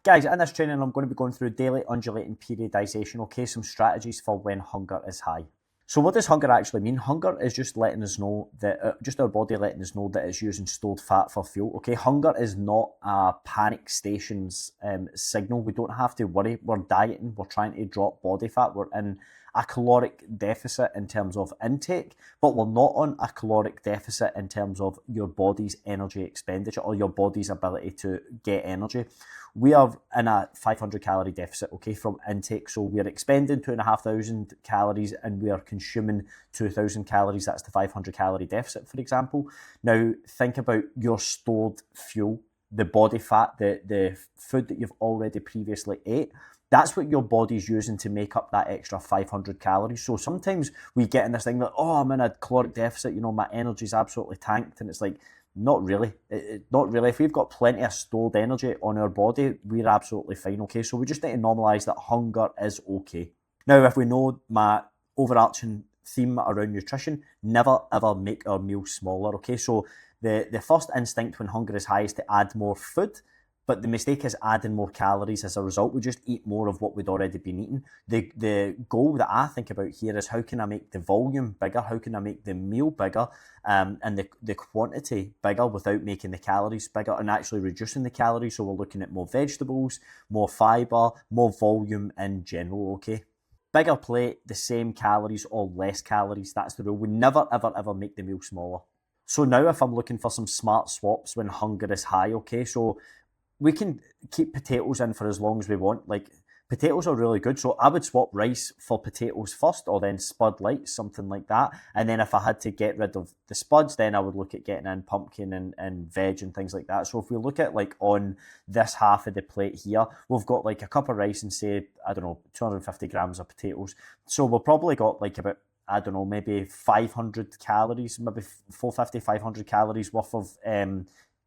Guys, in this training, I'm going to be going through daily undulating periodisation, okay, some strategies for when hunger is high. So what does hunger actually mean? Hunger is just letting us know that, just our body letting us know that it's using stored fat for fuel, okay? Hunger is not a panic stations signal. We don't have to worry. We're dieting. We're trying to drop body fat. We're in a caloric deficit in terms of intake, but we're not on a caloric deficit in terms of your body's energy expenditure or your body's ability to get energy. We are in a 500 calorie deficit, okay, from intake. So we're expending 2,500 calories and we are consuming 2,000 calories. That's the 500 calorie deficit, for example. Now, think about your stored fuel, the body fat, the food that you've already previously ate. That's what your body's using to make up that extra 500 calories. So sometimes we get in this thing like, oh, I'm in a caloric deficit, my energy's absolutely tanked. And it's like, not really. Not really. If we've got plenty of stored energy on our body, we're absolutely fine, okay? So we just need to normalise that hunger is okay. Now, if we know my overarching theme around nutrition, never ever make our meals smaller, okay? So the first instinct when hunger is high is to add more food, but the mistake is adding more calories as a result. We just eat more of what we'd already been eating. The goal that I think about here is how can I make the volume bigger? How can I make the meal bigger and the quantity bigger without making the calories bigger and actually reducing the calories? So we're looking at more vegetables, more fibre, more volume in general, okay? Bigger plate, the same calories or less calories. That's the rule. We never, ever, ever make the meal smaller. So now if I'm looking for some smart swaps when hunger is high, okay, so we can keep potatoes in for as long as we want. Like, potatoes are really good. So I would swap rice for potatoes first, or then spud lights, something like that. And then if I had to get rid of the spuds, then I would look at getting in pumpkin and veg and things like that. So if we look at like on this half of the plate here, we've got like a cup of rice and say, 250 grams of potatoes. So we've probably got like about, maybe 500 calories, maybe 450, 500 calories worth of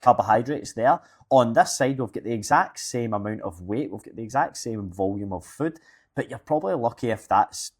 carbohydrates there. On this side, we've got the exact same amount of weight, we've got the exact same volume of food, but you're probably lucky if that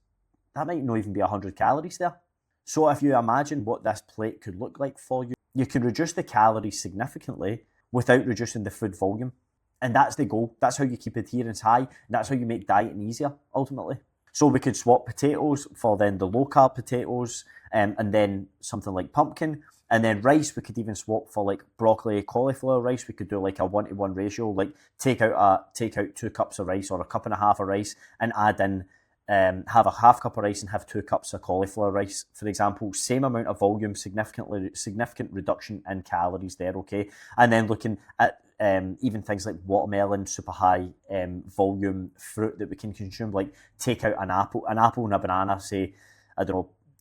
might not even be 100 calories there. So if you imagine what this plate could look like for you, you can reduce the calories significantly without reducing the food volume. And that's the goal. That's how you keep adherence high, and that's how you make dieting easier, ultimately. So we could swap potatoes for then the low-carb potatoes, and then something like pumpkin. And then rice, we could even swap for like broccoli, cauliflower rice. We could do like a 1-to-1 ratio, like take out 2 cups of rice or a cup and a half of rice and add in, have a half cup of rice and have 2 cups of cauliflower rice, for example. Same amount of volume, significant reduction in calories there, okay? And then looking at even things like watermelon, super high volume fruit that we can consume, like take out an apple and a banana, say,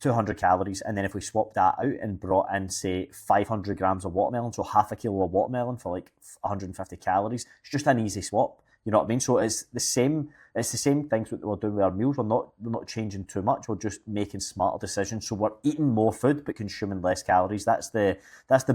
200 calories, and then if we swap that out and brought in, say, 500 grams of watermelon, so half a kilo of watermelon for like 150 calories, it's just an easy swap. You know what I mean? So it's the same things that we're doing with our meals. We're not changing too much. We're just making smarter decisions. So we're eating more food but consuming less calories. That's the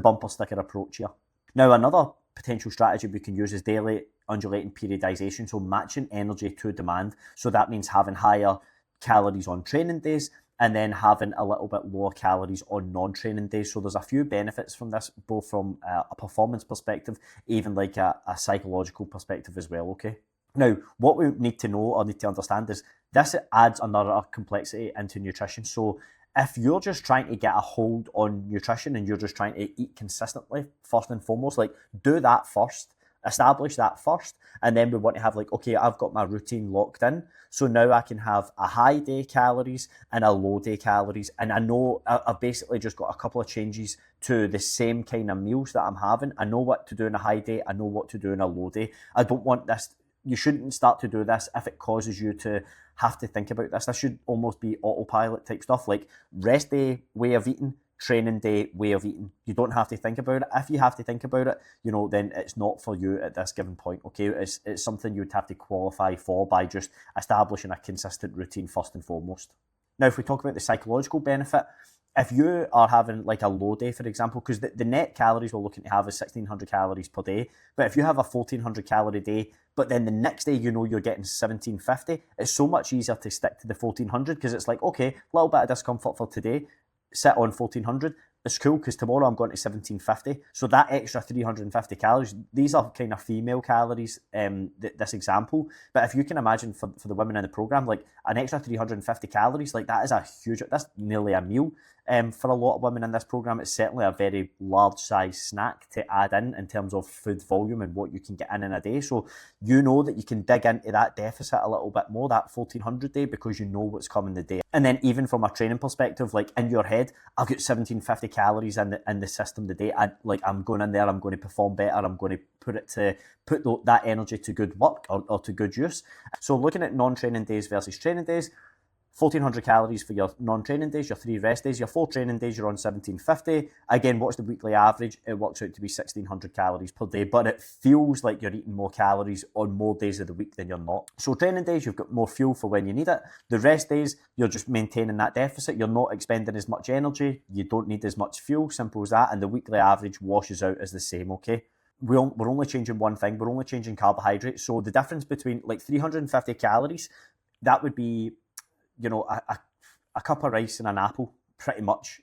bumper sticker approach here. Now, another potential strategy we can use is daily undulating periodisation, so matching energy to demand. So that means having higher calories on training days and then having a little bit lower calories on non-training days. So there's a few benefits from this, both from a performance perspective, even like a psychological perspective as well, okay? Now, what we need to know or need to understand is this adds another complexity into nutrition. So if you're just trying to get a hold on nutrition and you're just trying to eat consistently, first and foremost, like do that first. Establish that first, and then we want to have like, okay, I've got my routine locked in, so now I can have a high day calories and a low day calories, and I know I've basically just got a couple of changes to the same kind of meals that I'm having. I know what to do in a high day, I know what to do in a low day. I don't want this, you shouldn't start to do this if it causes you to have to think about this. This should almost be autopilot type stuff, like rest day way of eating, training day way of eating. You don't have to think about it. If you have to think about it, then it's not for you at this given point, okay? It's something you would have to qualify for by just establishing a consistent routine first and foremost. Now, if we talk about the psychological benefit, if you are having like a low day, for example, because the net calories we're looking to have is 1,600 calories per day, but if you have a 1,400 calorie day, but then the next day you're getting 1,750, it's so much easier to stick to the 1,400 because it's like, okay, a little bit of discomfort for today, sit on 1,400, it's cool because tomorrow I'm going to 1750. So that extra 350 calories, these are kind of female calories, this example. But if you can imagine for the women in the program, like an extra 350 calories, like that is a huge, that's nearly a meal. For a lot of women in this program, it's certainly a very large size snack to add in terms of food volume and what you can get in a day. So you know that you can dig into that deficit a little bit more, that 1400 day, because you know what's coming the day. And then even from a training perspective, like in your head, I've got 1750 calories in the system today. I'm going in there, I'm going to perform better, I'm going to put that energy to good work or to good use. So looking at non-training days versus training days, 1400 calories for your non-training days, your 3 rest days, your 4 training days, you're on 1750. Again, what's the weekly average? It works out to be 1600 calories per day, but it feels like you're eating more calories on more days of the week than you're not. So training days, you've got more fuel for when you need it. The rest days, you're just maintaining that deficit. You're not expending as much energy. You don't need as much fuel, simple as that. And the weekly average washes out as the same, okay? We're only changing one thing. We're only changing carbohydrates. So the difference between like 350 calories, that would be, you know, a cup of rice and an apple, pretty much.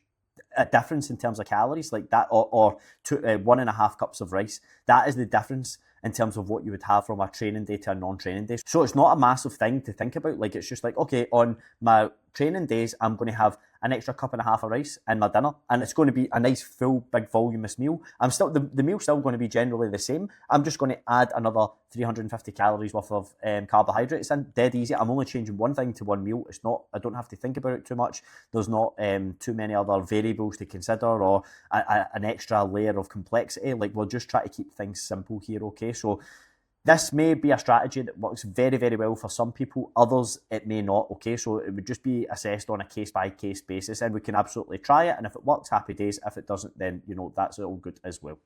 A difference in terms of calories like that, or 1.5 cups of rice. That is the difference in terms of what you would have from a training day to a non-training day. So it's not a massive thing to think about. Like, it's just like, okay, on my training days, I'm going to have an extra cup and a half of rice in my dinner, and it's going to be a nice, full, big, voluminous meal. I'm still the meal's still going to be generally the same. I'm just going to add another 350 calories worth of carbohydrates in. Dead easy. I'm only changing one thing to one meal. It's not. I don't have to think about it too much. There's not too many other variables to consider or an extra layer of complexity. Like, we'll just try to keep things simple here. Okay, so this may be a strategy that works very, very well for some people. Others, it may not, okay? So it would just be assessed on a case-by-case basis, and we can absolutely try it. And if it works, happy days. If it doesn't, then, you know, that's all good as well.